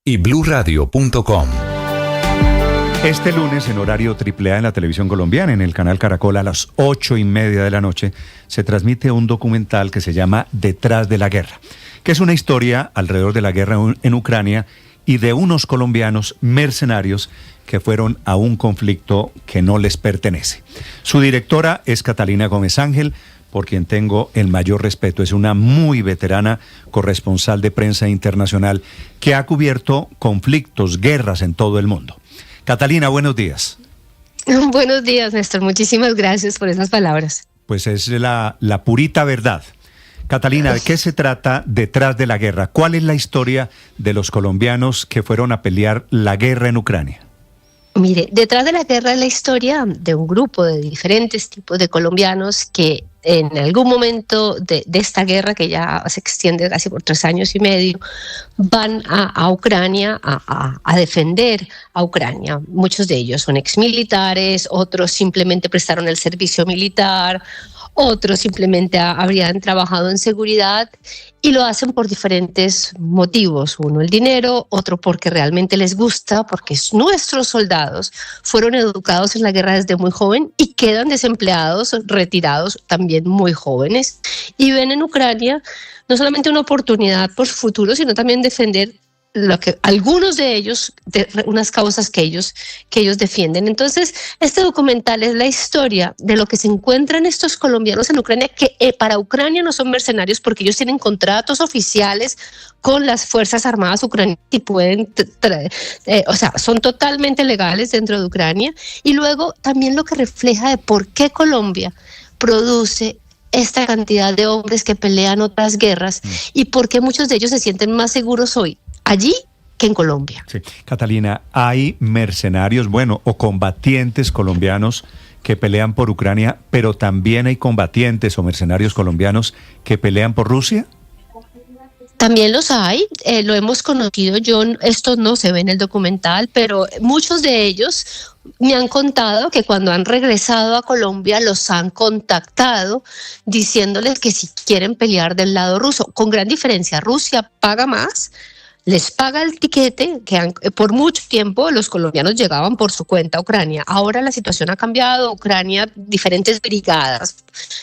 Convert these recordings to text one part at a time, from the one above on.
y bluradio.com. Este lunes, en horario AAA en la televisión colombiana, en el canal Caracol, a las 8:30 de la noche, se transmite un documental que se llama Detrás de la Guerra, que es una historia alrededor de la guerra en Ucrania y de unos colombianos mercenarios que fueron a un conflicto que no les pertenece. Su directora es Catalina Gómez Ángel, por quien tengo el mayor respeto. Es una muy veterana corresponsal de prensa internacional que ha cubierto conflictos, guerras en todo el mundo. Catalina, buenos días. Buenos días, Néstor. Muchísimas gracias por esas palabras. Pues es la purita verdad. Catalina, ¿de qué se trata Detrás de la Guerra? ¿Cuál es la historia de los colombianos que fueron a pelear la guerra en Ucrania? Mire, Detrás de la Guerra es la historia de un grupo de diferentes tipos de colombianos que en algún momento de esta guerra, que ya se extiende casi por 3 años y medio, van a Ucrania a defender a Ucrania. Muchos de ellos son exmilitares, otros simplemente prestaron el servicio militar, otros simplemente habrían trabajado en seguridad y lo hacen por diferentes motivos. Uno, el dinero; otro, porque realmente les gusta, porque nuestros soldados fueron educados en la guerra desde muy joven y quedan desempleados, retirados también muy jóvenes, y ven en Ucrania no solamente una oportunidad por su futuro, sino también defender lo que algunos de ellos, de unas causas que ellos defienden. Entonces, este documental es la historia de lo que se encuentran estos colombianos en Ucrania, que para Ucrania no son mercenarios porque ellos tienen contratos oficiales con las Fuerzas Armadas ucranianas y pueden, son totalmente legales dentro de Ucrania. Y luego también lo que refleja de por qué Colombia produce esta cantidad de hombres que pelean otras guerras y por qué muchos de ellos se sienten más seguros hoy allí que en Colombia. Sí. Catalina, ¿hay mercenarios, o combatientes colombianos que pelean por Ucrania, pero también hay combatientes o mercenarios colombianos que pelean por Rusia? También los hay, lo hemos conocido. Esto no se ve en el documental, pero muchos de ellos me han contado que cuando han regresado a Colombia los han contactado diciéndoles que si quieren pelear del lado ruso. Con gran diferencia, Rusia paga más, les paga el tiquete, que por mucho tiempo los colombianos llegaban por su cuenta a Ucrania. Ahora la situación ha cambiado. Ucrania, diferentes brigadas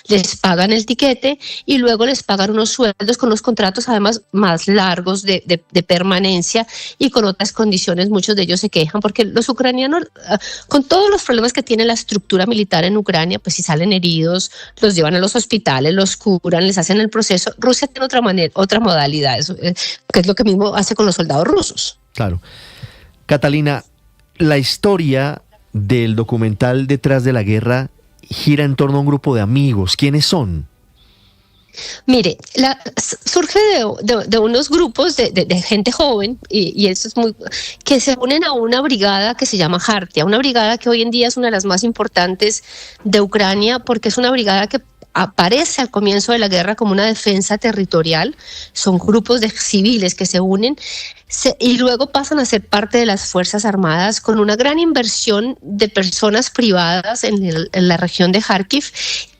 les pagan el tiquete y luego les pagan unos sueldos con unos contratos además más largos de permanencia y con otras condiciones. Muchos de ellos se quejan porque los ucranianos, con todos los problemas que tiene la estructura militar en Ucrania, pues si salen heridos, los llevan a los hospitales, los curan, les hacen el proceso. Rusia tiene otra modalidad, que es lo que mismo hace con los soldados rusos. Claro. Catalina, la historia del documental Detrás de la Guerra gira en torno a un grupo de amigos. ¿Quiénes son? Mire, surge de unos grupos de gente joven, y eso es que se unen a una brigada que se llama Hartia, una brigada que hoy en día es una de las más importantes de Ucrania, porque es una brigada que aparece al comienzo de la guerra como una defensa territorial. Son grupos de civiles que se unen y luego pasan a ser parte de las Fuerzas Armadas con una gran inversión de personas privadas en la región de Kharkiv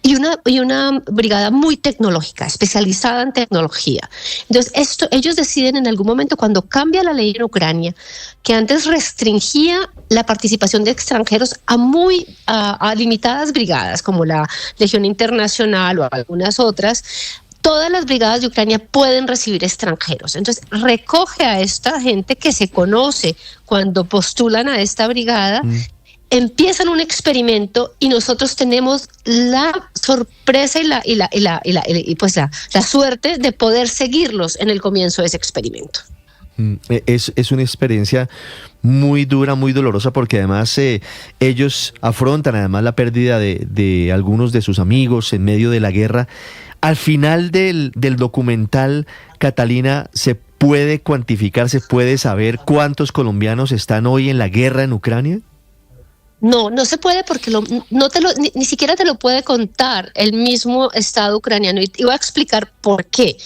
y una brigada muy tecnológica, especializada en tecnología. Entonces, ellos deciden en algún momento, cuando cambia la ley en Ucrania, que antes restringía la participación de extranjeros a limitadas brigadas, como la Legión Internacional o algunas otras, todas las brigadas de Ucrania pueden recibir extranjeros. Entonces, recoge a esta gente que se conoce cuando postulan a esta brigada, empiezan un experimento y nosotros tenemos la sorpresa y la suerte de poder seguirlos en el comienzo de ese experimento. Es una experiencia muy dura, muy dolorosa, porque además ellos afrontan además la pérdida de algunos de sus amigos en medio de la guerra. Al final del documental, Catalina, ¿se puede cuantificar, se puede saber cuántos colombianos están hoy en la guerra en Ucrania? No se puede porque ni siquiera te lo puede contar el mismo Estado ucraniano. Y voy a explicar por qué.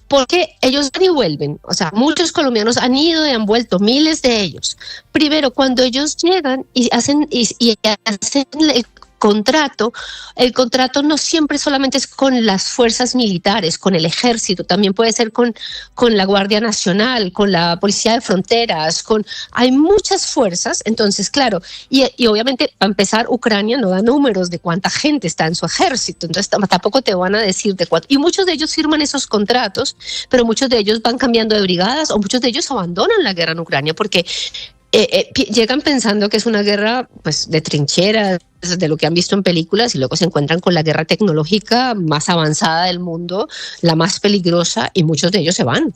Porque ellos van y vuelven. O sea, muchos colombianos han ido y han vuelto, miles de ellos. Primero, cuando ellos llegan y hacen el contrato no siempre solamente es con las fuerzas militares, con el ejército, también puede ser con la Guardia Nacional, con la Policía de Fronteras, hay muchas fuerzas. Entonces, claro, y obviamente, para empezar, Ucrania no da números de cuánta gente está en su ejército, entonces tampoco te van a decir de cuánto. Y muchos de ellos firman esos contratos, pero muchos de ellos van cambiando de brigadas o muchos de ellos abandonan la guerra en Ucrania porque llegan pensando que es una guerra pues de trincheras, de lo que han visto en películas, y luego se encuentran con la guerra tecnológica más avanzada del mundo, la más peligrosa, y muchos de ellos se van.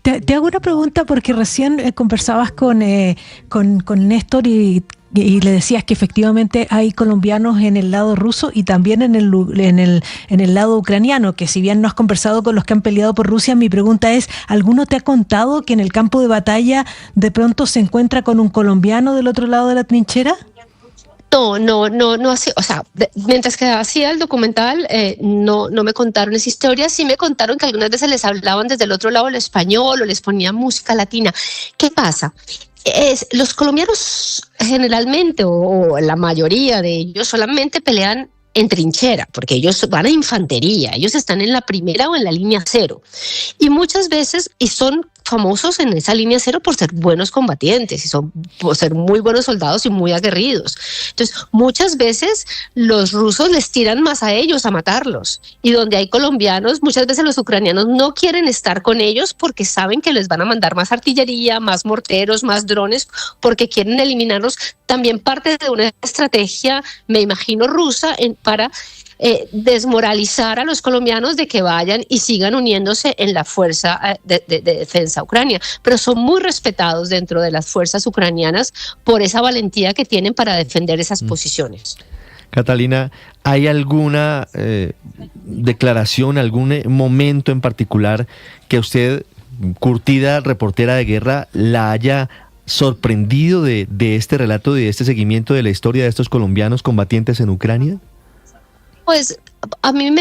Te hago una pregunta porque recién conversabas con Néstor y le decías que efectivamente hay colombianos en el lado ruso y también en el lado ucraniano, que si bien no has conversado con los que han peleado por Rusia, mi pregunta es, ¿alguno te ha contado que en el campo de batalla de pronto se encuentra con un colombiano del otro lado de la trinchera? No así, o sea, mientras que hacía el documental, no me contaron esa historia. Sí me contaron que algunas veces les hablaban desde el otro lado el español o les ponían música latina. ¿Qué pasa? Los colombianos generalmente, o la mayoría de ellos, solamente pelean en trinchera, porque ellos van a infantería, ellos están en la primera o en la línea cero. Y muchas veces, y son famosos en esa línea cero por ser buenos combatientes y por ser muy buenos soldados y muy aguerridos. Entonces, muchas veces los rusos les tiran más a ellos a matarlos. Y donde hay colombianos, muchas veces los ucranianos no quieren estar con ellos porque saben que les van a mandar más artillería, más morteros, más drones, porque quieren eliminarlos. También parte de una estrategia, me imagino, rusa para desmoralizar a los colombianos de que vayan y sigan uniéndose en la fuerza de defensa ucrania, pero son muy respetados dentro de las fuerzas ucranianas por esa valentía que tienen para defender esas posiciones. Catalina, ¿hay alguna declaración, algún momento en particular que usted, curtida reportera de guerra, la haya sorprendido de este relato, de este seguimiento de la historia de estos colombianos combatientes en Ucrania? Pues a mí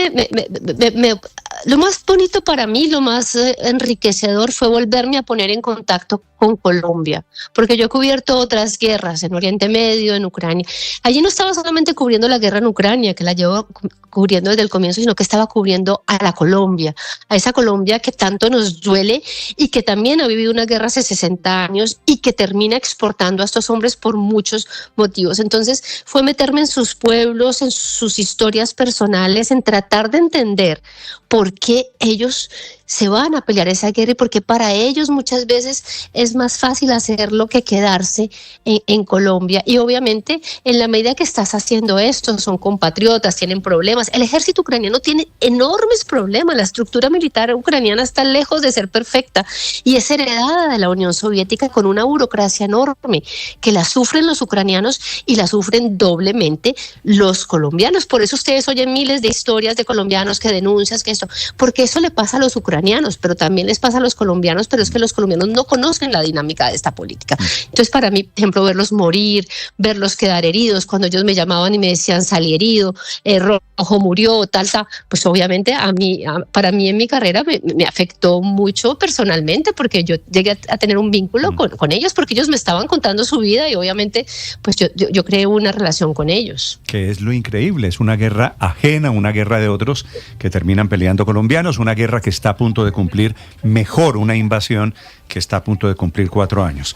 lo más bonito para mí, lo más enriquecedor fue volverme a poner en contacto con Colombia, porque yo he cubierto otras guerras en Oriente Medio, en Ucrania. Allí no estaba solamente cubriendo la guerra en Ucrania, que la llevo cubriendo desde el comienzo, sino que estaba cubriendo a la Colombia, a esa Colombia que tanto nos duele y que también ha vivido una guerra hace 60 años y que termina exportando a estos hombres por muchos motivos. Entonces fue meterme en sus pueblos, en sus historias personales, en tratar de entender por qué ellos se van a pelear esa guerra y porque para ellos muchas veces es más fácil hacerlo que quedarse en Colombia. Y obviamente en la medida que estás haciendo esto, son compatriotas, tienen problemas. El ejército ucraniano tiene enormes problemas, la estructura militar ucraniana está lejos de ser perfecta y es heredada de la Unión Soviética con una burocracia enorme que la sufren los ucranianos y la sufren doblemente los colombianos. Por eso ustedes oyen miles de historias de colombianos que denuncian que esto, porque eso le pasa a los ucranianos, pero también les pasa a los colombianos, pero es que los colombianos no conocen la dinámica de esta política. Entonces, para mí, por ejemplo, verlos morir, verlos quedar heridos, cuando ellos me llamaban y me decían salí herido, Rojo murió, tal, pues obviamente para mí en mi carrera me afectó mucho personalmente, porque yo llegué a tener un vínculo con ellos, porque ellos me estaban contando su vida y obviamente pues yo creé una relación con ellos. Que es lo increíble, es una guerra ajena, una guerra de otros que terminan peleando colombianos, una guerra que está a punto de cumplir, mejor una invasión que está a punto de cumplir 4 años.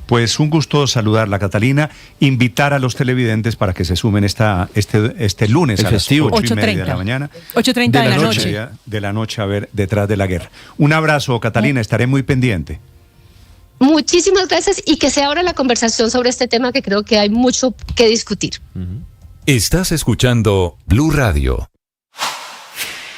Pues un gusto saludarla, Catalina, invitar a los televidentes para que se sumen este lunes a las 8:30 de la mañana. 8:30 de la noche a ver Detrás de la Guerra. Un abrazo, Catalina, estaré muy pendiente. Muchísimas gracias y que se abra la conversación sobre este tema que creo que hay mucho que discutir. Estás escuchando Blue Radio.